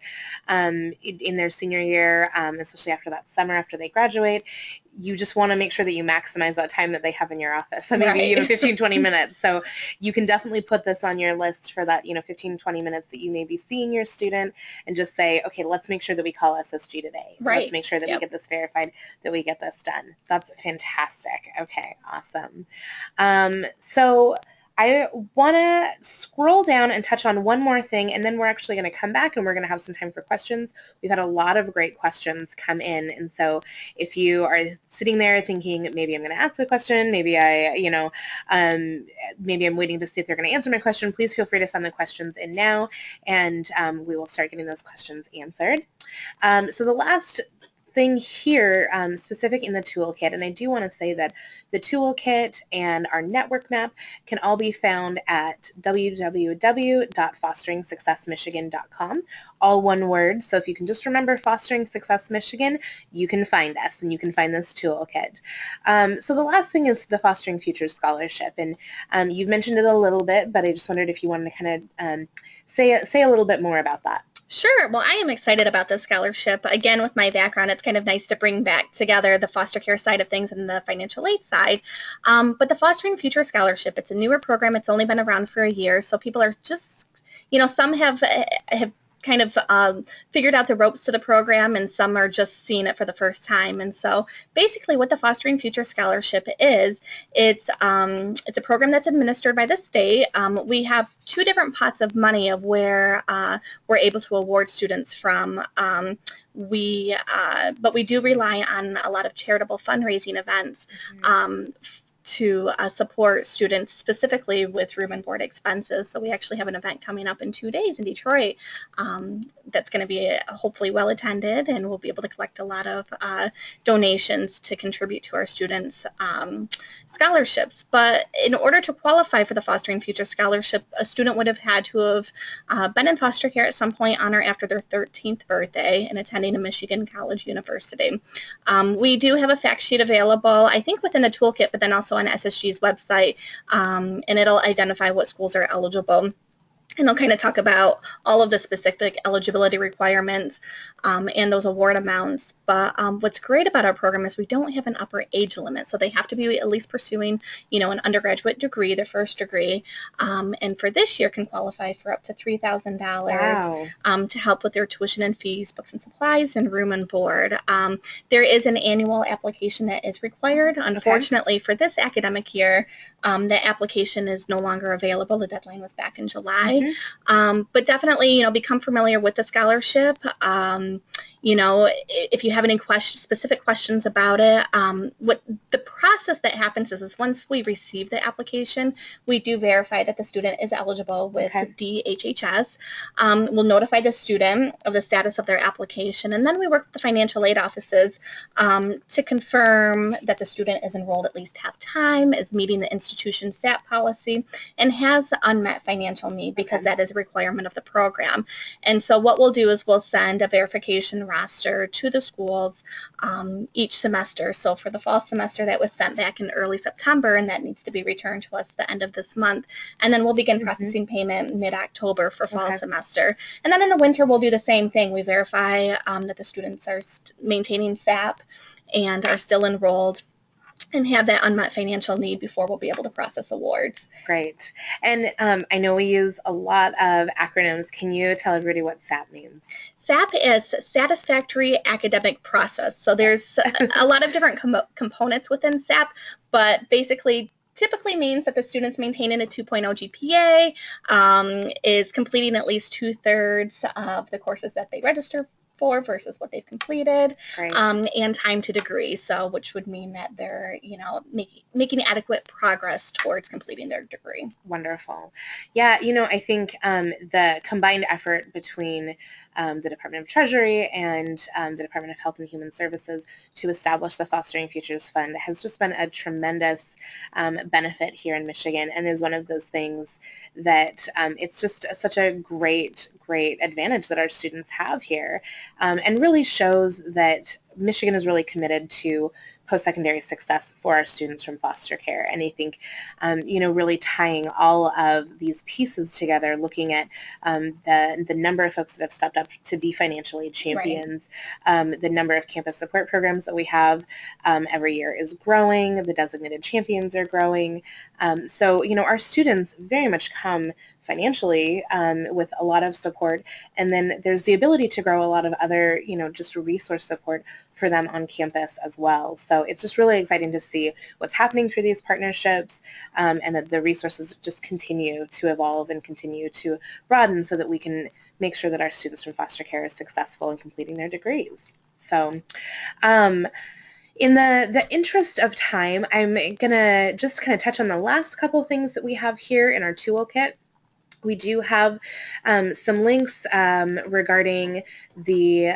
in their senior year, especially after that summer, after they graduate, you just want to make sure that you maximize that time that they have in your office. Maybe, right. you know, 15, 20 minutes. So you can definitely put this on your list for that, you know, 15, 20 minutes that you may be seeing your student and just say, okay, let's make sure that we call SSG today. Right. Let's make sure that we get this verified, that we get this done. That's fantastic. Okay, awesome. So I want to scroll down and touch on one more thing, and then we're actually going to come back and we're going to have some time for questions. We've had a lot of great questions come in, and so if you are sitting there thinking, maybe I'm going to ask a question, maybe maybe I'm waiting to see if they're going to answer my question, please feel free to send the questions in now, and we will start getting those questions answered. So the last thing here specific in the toolkit, and I do want to say that the toolkit and our network map can all be found at www.fosteringsuccessmichigan.com, all one word. So if you can just remember Fostering Success Michigan, you can find us and you can find this toolkit. So the last thing is the Fostering Futures Scholarship, and you've mentioned it a little bit, but I just wondered if you wanted to kind of say a little bit more about that. Sure. Well, I am excited about this scholarship. Again, with my background, it's kind of nice to bring back together the foster care side of things and the financial aid side. But the Fostering Future Scholarship, it's a newer program. It's only been around for a year, so people are just, you know, some have kind of figured out the ropes to the program, and some are just seeing it for the first time. And so basically what the Fostering Future Scholarship is, it's a program that's administered by the state. We have 2 different pots of money of where we're able to award students from. But we do rely on a lot of charitable fundraising events to support students specifically with room and board expenses. So we actually have an event coming up in 2 days in Detroit that's going to be hopefully well attended, and we'll be able to collect a lot of donations to contribute to our students' scholarships. But in order to qualify for the Fostering Future Scholarship, a student would have had to have been in foster care at some point on or after their 13th birthday and attending a Michigan college university. We do have a fact sheet available, I think within the toolkit, but then also on SSG's website, and it'll identify what schools are eligible. And I'll kind of talk about all of the specific eligibility requirements and those award amounts. But what's great about our program is we don't have an upper age limit. So they have to be at least pursuing, you know, an undergraduate degree, their first degree. And for this year can qualify for up to $3,000 to help with their tuition and fees, books and supplies, and room and board. There is an annual application that is required. Unfortunately, for this academic year, the application is no longer available. The deadline was back in July. But definitely, you know, become familiar with the scholarship. you know, if you have any specific questions about it, what the process that happens is once we receive the application, we do verify that the student is eligible with DHHS. We'll notify the student of the status of their application, and then we work with the financial aid offices to confirm that the student is enrolled at least half-time, is meeting the institution SAP policy, and has unmet financial need, because that is a requirement of the program. And so what we'll do is we'll send a verification roster to the schools each semester. So for the fall semester, that was sent back in early September, and that needs to be returned to us the end of this month. And then we'll begin processing payment mid-October for fall semester. And then in the winter, we'll do the same thing. We verify that the students are maintaining SAP and are still enrolled and have that unmet financial need before we'll be able to process awards. Great. And I know we use a lot of acronyms. Can you tell everybody what SAP means? SAP is Satisfactory Academic Process. So there's a lot of different components within SAP, but basically typically means that the student's maintaining a 2.0 GPA, is completing at least 2/3 of the courses that they register for versus what they've completed, and time to degree, so which would mean that they're, you know, making adequate progress towards completing their degree. Wonderful. Yeah, you know, I think the combined effort between the Department of Treasury and the Department of Health and Human Services to establish the Fostering Futures Fund has just been a tremendous benefit here in Michigan, and is one of those things that it's just such a great advantage that our students have here, and really shows that Michigan is really committed to post-secondary success for our students from foster care. And I think, you know, really tying all of these pieces together, looking at the number of folks that have stepped up to be financial aid champions, the number of campus support programs that we have every year is growing, the designated champions are growing. So, you know, our students very much come financially with a lot of support, and then there's the ability to grow a lot of other, you know, just resource support for them on campus as well. So it's just really exciting to see what's happening through these partnerships, and that the resources just continue to evolve and continue to broaden so that we can make sure that our students from foster care are successful in completing their degrees. So in the interest of time, I'm going to just kind of touch on the last couple things that we have here in our toolkit. We do have some links regarding the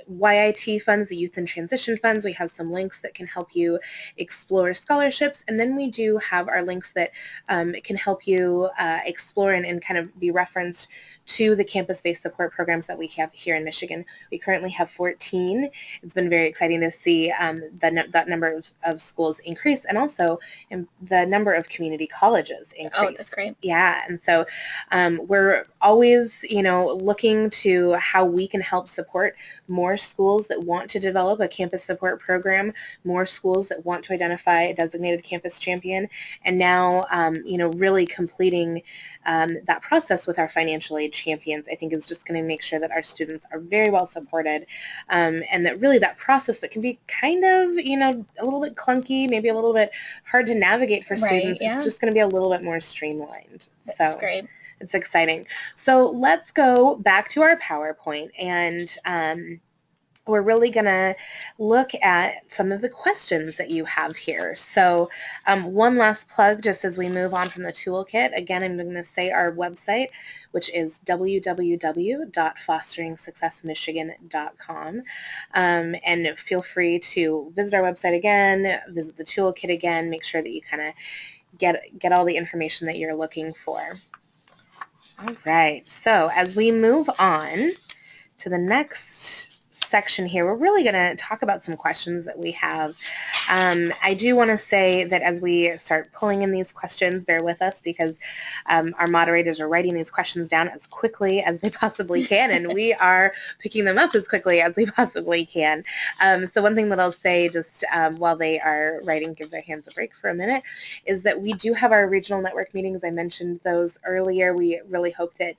YIT funds, the Youth in Transition funds. We have some links that can help you explore scholarships, and then we do have our links that can help you explore and kind of be referenced to the campus-based support programs that we have here in Michigan. We currently have 14. It's been very exciting to see that number of schools increase, and also the number of community colleges increase. Oh, that's great. Yeah, and so we're always, you know, looking to how we can help support more schools that want to develop a campus support program, more schools that want to identify a designated campus champion, and now, you know, really completing that process with our financial aid champions, I think is just going to make sure that our students are very well supported, and that really that process that can be kind of, you know, a little bit clunky, maybe a little bit hard to navigate for students, it's just going to be a little bit more streamlined. That's great. It's exciting. So let's go back to our PowerPoint, and we're really going to look at some of the questions that you have here. So one last plug just as we move on from the toolkit. Again, I'm going to say our website, which is www.fosteringsuccessmichigan.com. And feel free to visit our website again, visit the toolkit again, make sure that you kind of get all the information that you're looking for. All right, so as we move on to the next section here, we're really going to talk about some questions that we have. I do want to say that as we start pulling in these questions, bear with us, because our moderators are writing these questions down as quickly as they possibly can, and we are picking them up as quickly as we possibly can. So one thing that I'll say just while they are writing, give their hands a break for a minute, is that we do have our regional network meetings. I mentioned those earlier. We really hope that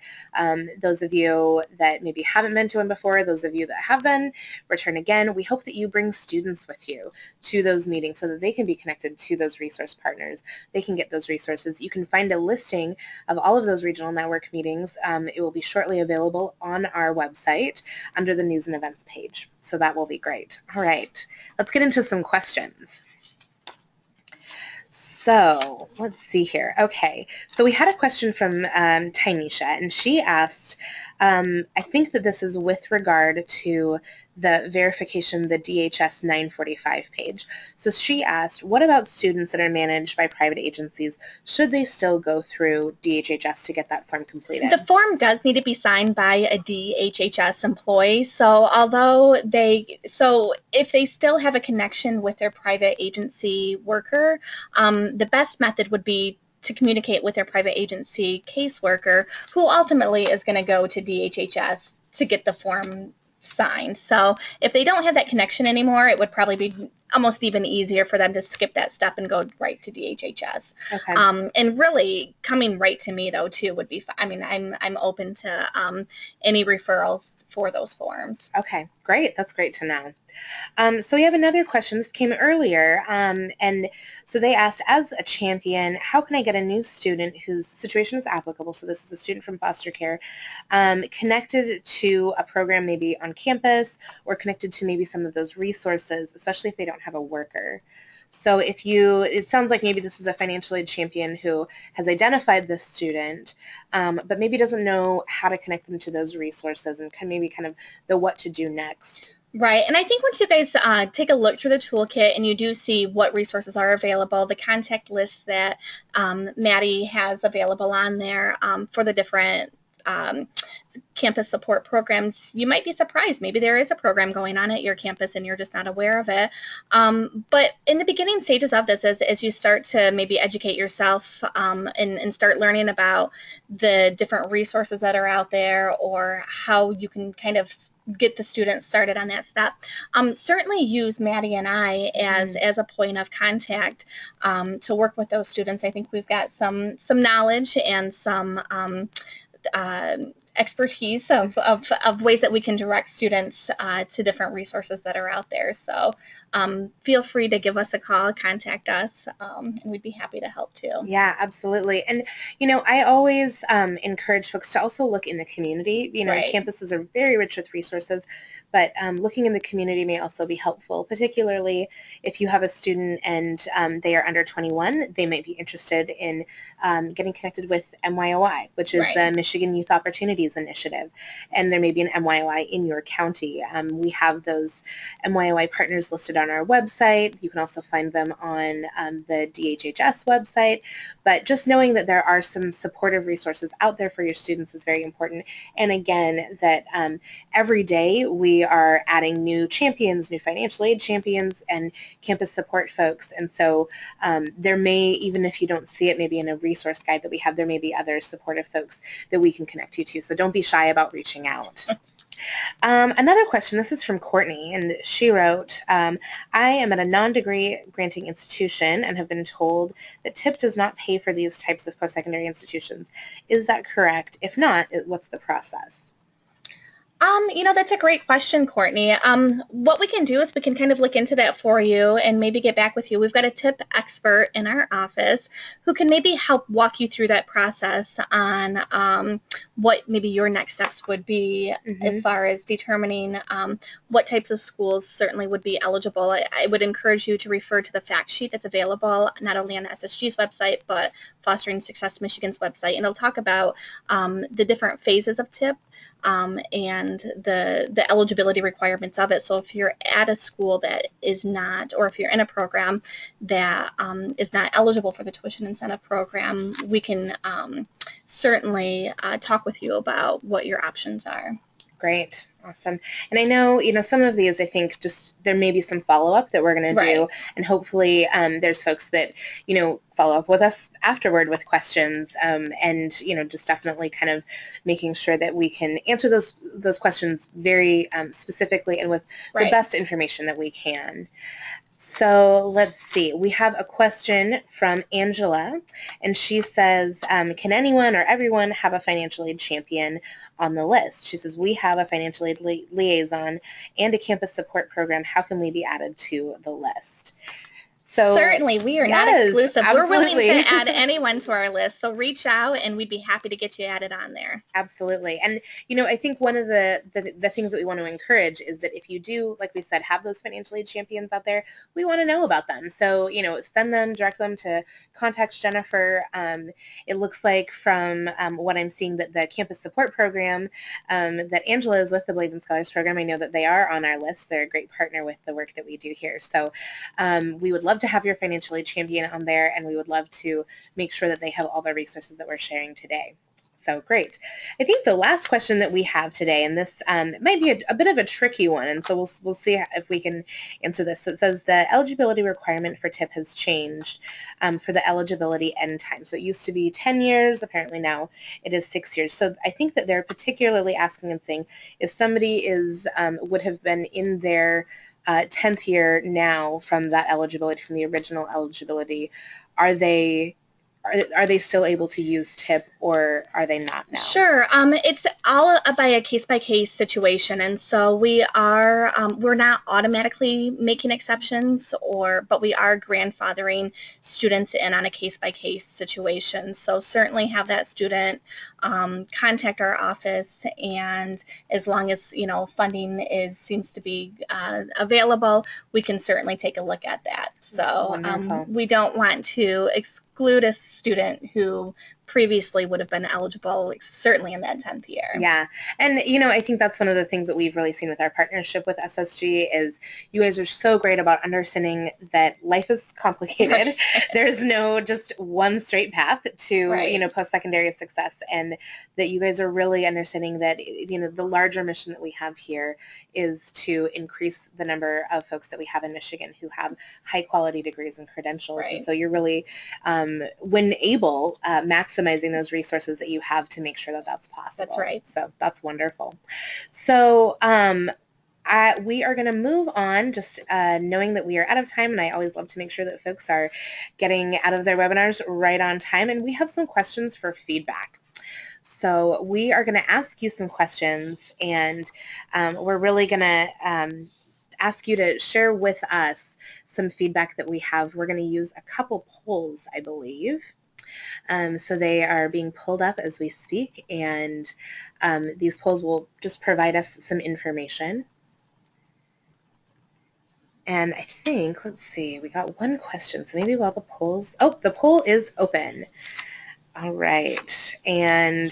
those of you that maybe haven't been to one before, those of you that have been, done, return again. We hope that you bring students with you to those meetings so that they can be connected to those resource partners. They can get those resources. You can find a listing of all of those regional network meetings. It will be shortly available on our website under the News and Events page. So that will be great. All right, let's get into some questions. So let's see here. Okay, so we had a question from Tynesha, and she asked, I think that this is with regard to the verification, the DHS 945 page. So she asked, what about students that are managed by private agencies? Should they still go through DHHS to get that form completed? The form does need to be signed by a DHHS employee. So if they still have a connection with their private agency worker, the best method would be to communicate with their private agency caseworker, who ultimately is going to go to DHHS to get the form signed. So if they don't have that connection anymore, it would probably be almost even easier for them to skip that step and go right to DHHS. Okay. And really coming right to me though too would be fine. I mean, I'm open to any referrals for those forms. Okay, great. That's great to know. So we have another question. This came earlier, and so they asked, as a champion, how can I get a new student whose situation is applicable, so this is a student from foster care, connected to a program maybe on campus or connected to maybe some of those resources, especially if they don't have a worker? So it sounds like maybe this is a financial aid champion who has identified this student, but maybe doesn't know how to connect them to those resources and maybe kind of the what to do next. Right, and I think once you guys take a look through the toolkit and you do see what resources are available, the contact list that Maddy has available on there for the different campus support programs, you might be surprised. Maybe there is a program going on at your campus and you're just not aware of it. But in the beginning stages of this, as you start to maybe educate yourself and start learning about the different resources that are out there or how you can kind of get the students started on that step, certainly use Maddy and I as a point of contact to work with those students. I think we've got some knowledge and some expertise of ways that we can direct students to different resources that are out there. So feel free to give us a call, contact us, and we'd be happy to help too. Yeah, absolutely. And, I always encourage folks to also look in the community. Right. Campuses are very rich with resources, but looking in the community may also be helpful, particularly if you have a student and they are under 21, they might be interested in getting connected with MYOI, which is the Michigan Youth Opportunities Initiative, and there may be an MYOI in your county. We have those MYOI partners listed on our website. You can also find them on the DHHS website, but just knowing that there are some supportive resources out there for your students is very important. And again, that every day we are adding new champions, new financial aid champions, and campus support folks. And so there may, even if you don't see it maybe in a resource guide that we have, there may be other supportive folks that we can connect you to. So don't be shy about reaching out. Another question, this is from Courtney, and she wrote, I am at a non-degree granting institution and have been told that TIP does not pay for these types of post-secondary institutions. Is that correct? If not, what's the process? That's a great question, Courtney. What we can do is we can kind of look into that for you and maybe get back with you. We've got a TIP expert in our office who can maybe help walk you through that process on what maybe your next steps would be as far as determining what types of schools certainly would be eligible. I would encourage you to refer to the fact sheet that's available not only on SSG's website, but Fostering Success Michigan's website, and it'll talk about the different phases of TIP and the eligibility requirements of it. So if you're at a school that is not, or if you're in a program that is not eligible for the tuition incentive program, we can certainly talk with you about what your options are. Great. Awesome. And I know, some of these, I think just there may be some follow-up that we're going to do, and hopefully there's folks that, follow up with us afterward with questions, and, just definitely kind of making sure that we can answer those questions very specifically and with the best information that we can. So let's see. We have a question from Angela, and she says, can anyone or everyone have a financial aid champion on the list? She says, we have a financial aid liaison and a campus support program. How can we be added to the list? So, certainly, we are not yes, exclusive. absolutely. We're willing to add anyone to our list, so reach out and we'd be happy to get you added on there. Absolutely. And, you know, I think one of the things that we want to encourage is that if you do, like we said, have those financial aid champions out there, we want to know about them. So, you know, send them, direct them to contact Jennifer. It looks like from what I'm seeing that the campus support program that Angela is with, the Believe in Scholars program, I know that they are on our list. They're a great partner with the work that we do here. So we would love to have your financial aid champion on there, and we would love to make sure that they have all the resources that we're sharing today. So great. I think the last question that we have today, and this might be a bit of a tricky one, and so we'll see if we can answer this. So it says the eligibility requirement for TIP has changed for the eligibility end time. So it used to be 10 years, apparently now it is 6 years. So I think that they're particularly asking and saying if somebody would have been in their 10th year now from that eligibility, from the original eligibility, are they still able to use TIP, or are they not now? Sure. It's all by a case-by-case situation, and so we're not automatically making exceptions, but we are grandfathering students in on a case-by-case situation. So certainly have that student contact our office, and as long as funding seems to be available, we can certainly take a look at that. So we don't want to exclude a student who previously would have been eligible, certainly in that 10th year. Yeah, and I think that's one of the things that we've really seen with our partnership with SSG is you guys are so great about understanding that life is complicated. There's no just one straight path to post-secondary success, and that you guys are really understanding that the larger mission that we have here is to increase the number of folks that we have in Michigan who have high quality degrees and credentials. And so you're really, when able, maximizing those resources that you have to make sure that that's possible. That's right. So that's wonderful. So we are going to move on, just knowing that we are out of time, and I always love to make sure that folks are getting out of their webinars right on time, and we have some questions for feedback. So we are going to ask you some questions, and we're really going to ask you to share with us some feedback that we have. We're going to use a couple polls, I believe. So they are being pulled up as we speak, and these polls will just provide us some information. And I think, let's see, we got one question, so maybe while the poll is open. All right, and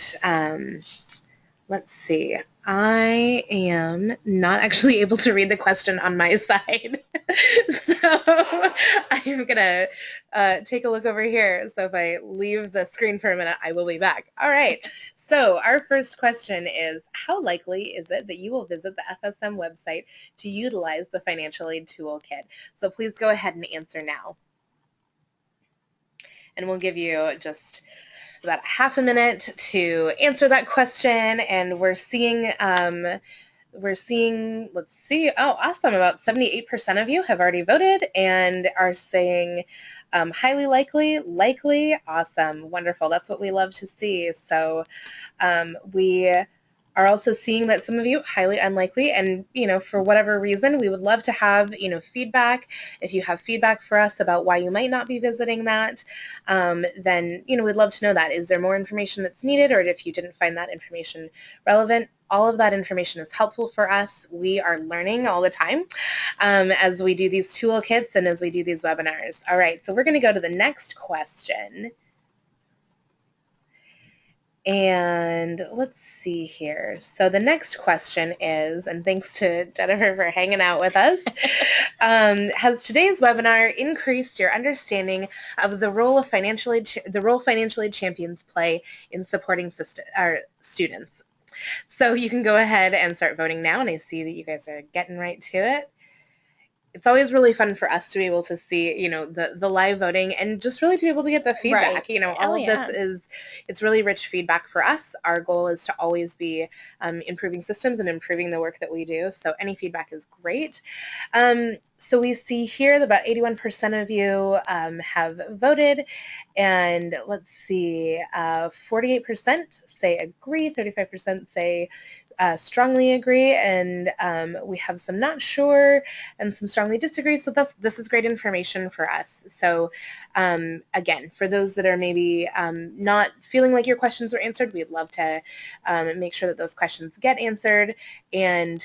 let's see. I am not actually able to read the question on my side, so I am going to take a look over here. So if I leave the screen for a minute, I will be back. All right, so our first question is, how likely is it that you will visit the FSM website to utilize the Financial Aid Toolkit? So please go ahead and answer now. And we'll give you just about half a minute to answer that question, and we're seeing, let's see, oh, awesome, about 78% of you have already voted and are saying highly likely, awesome, wonderful, that's what we love to see. So we are also seeing that some of you highly unlikely, and for whatever reason, we would love to have feedback. If you have feedback for us about why you might not be visiting that, then we'd love to know that. Is there more information that's needed, or if you didn't find that information relevant? All of that information is helpful for us. We are learning all the time as we do these toolkits and as we do these webinars. All right, so we're going to go to the next question. And let's see here. So the next question is, and thanks to Jennifer for hanging out with us, has today's webinar increased your understanding of the role financial aid champions play in supporting our students? So you can go ahead and start voting now, and I see that you guys are getting right to it. It's always really fun for us to be able to see, the live voting, and just really to be able to get the feedback. All of this it's really rich feedback for us. Our goal is to always be improving systems and improving the work that we do. So any feedback is great. So we see here that about 81% of you have voted, and let's see, 48% say agree, 35% say strongly agree, and we have some not sure and some strongly disagree. So this is great information for us. So again, for those that are maybe not feeling like your questions were answered, we'd love to make sure that those questions get answered. And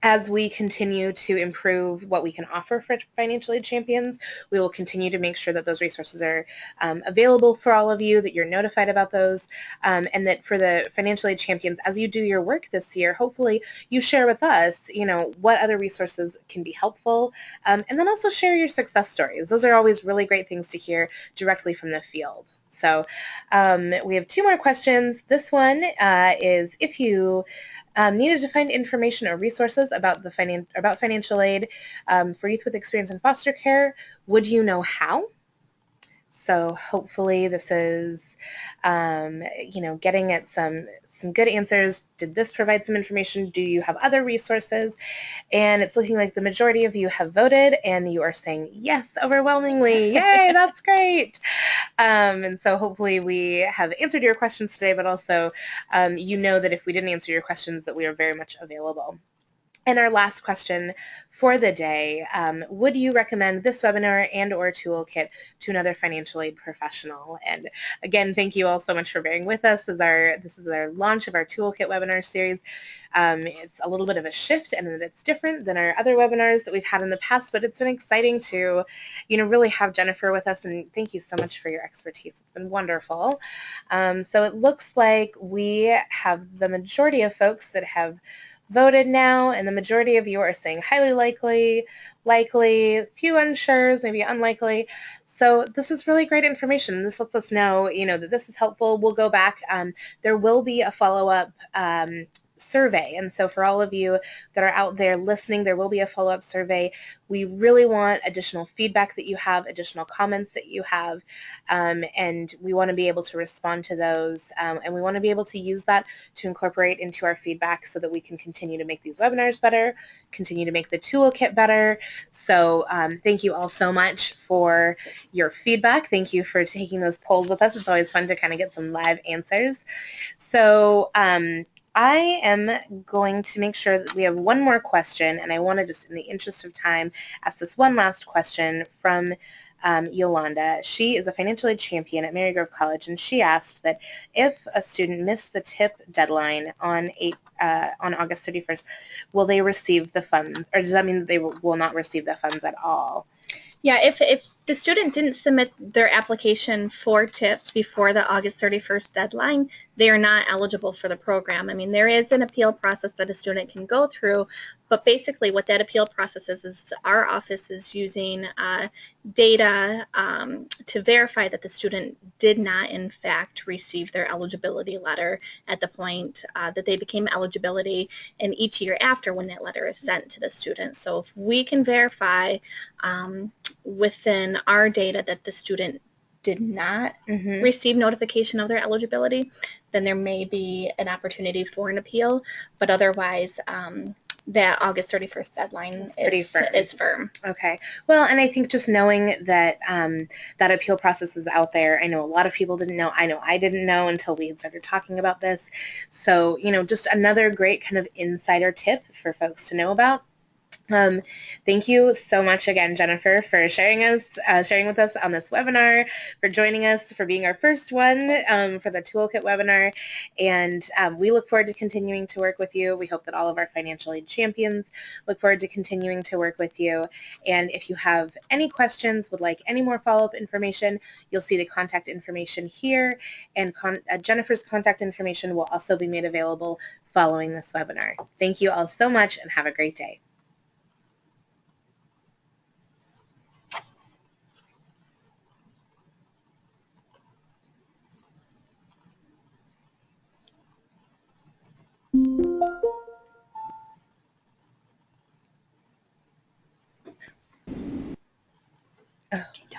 as we continue to improve what we can offer for financial aid champions, we will continue to make sure that those resources are available for all of you, that you're notified about those, and that for the financial aid champions, as you do your work this year, hopefully you share with us, what other resources can be helpful, and then also share your success stories. Those are always really great things to hear directly from the field. So we have 2 more questions. This one is, if you needed to find information or resources about financial aid for youth with experience in foster care, would you know how? So hopefully this is, getting at some good answers. Did this provide some information? Do you have other resources? And it's looking like the majority of you have voted, and you are saying yes overwhelmingly. Yay, that's great. And so hopefully we have answered your questions today, but also you know that if we didn't answer your questions, that we are very much available. And our last question for the day, would you recommend this webinar and or toolkit to another financial aid professional? And again, thank you all so much for bearing with us. This is our launch of our toolkit webinar series. It's a little bit of a shift, and it's different than our other webinars that we've had in the past, but it's been exciting to, really have Jennifer with us, and thank you so much for your expertise. It's been wonderful. So it looks like we have the majority of folks that have voted now, and the majority of you are saying highly likely, few unsures, maybe unlikely. So this is really great information. This lets us know, that this is helpful. We'll go back. There will be a follow-up survey, and so for all of you that are out there listening, there will be a follow-up survey. We really want additional feedback that you have, additional comments that you have, and we want to be able to respond to those, and we want to be able to use that to incorporate into our feedback so that we can continue to make these webinars better, continue to make the toolkit better. So thank you all so much for your feedback. Thank you for taking those polls with us. It's always fun to kind of get some live answers. So I am going to make sure that we have one more question, and I want to just, in the interest of time, ask this one last question from Yolanda. She is a financial aid champion at Marygrove College, and she asked that if a student missed the tip deadline on August 31st, will they receive the funds, or does that mean that they will not receive the funds at all? Yeah, if the student didn't submit their application for TIP before the August 31st deadline, they are not eligible for the program. I mean, there is an appeal process that a student can go through, but basically what that appeal process is our office is using data to verify that the student did not, in fact, receive their eligibility letter at the point that they became eligibility, and each year after when that letter is sent to the student. So if we can verify within our data that the student did not receive notification of their eligibility, then there may be an opportunity for an appeal, but otherwise that August 31st deadline is firm. Okay. Well, and I think just knowing that that appeal process is out there, I know a lot of people didn't know. I know I didn't know until we had started talking about this. So, just another great kind of insider tip for folks to know about. Thank you so much again, Jennifer, for sharing with us on this webinar, for joining us, for being our first one for the Toolkit webinar, and we look forward to continuing to work with you. We hope that all of our financial aid champions look forward to continuing to work with you, and if you have any questions, would like any more follow-up information, you'll see the contact information here, and Jennifer's contact information will also be made available following this webinar. Thank you all so much, and have a great day.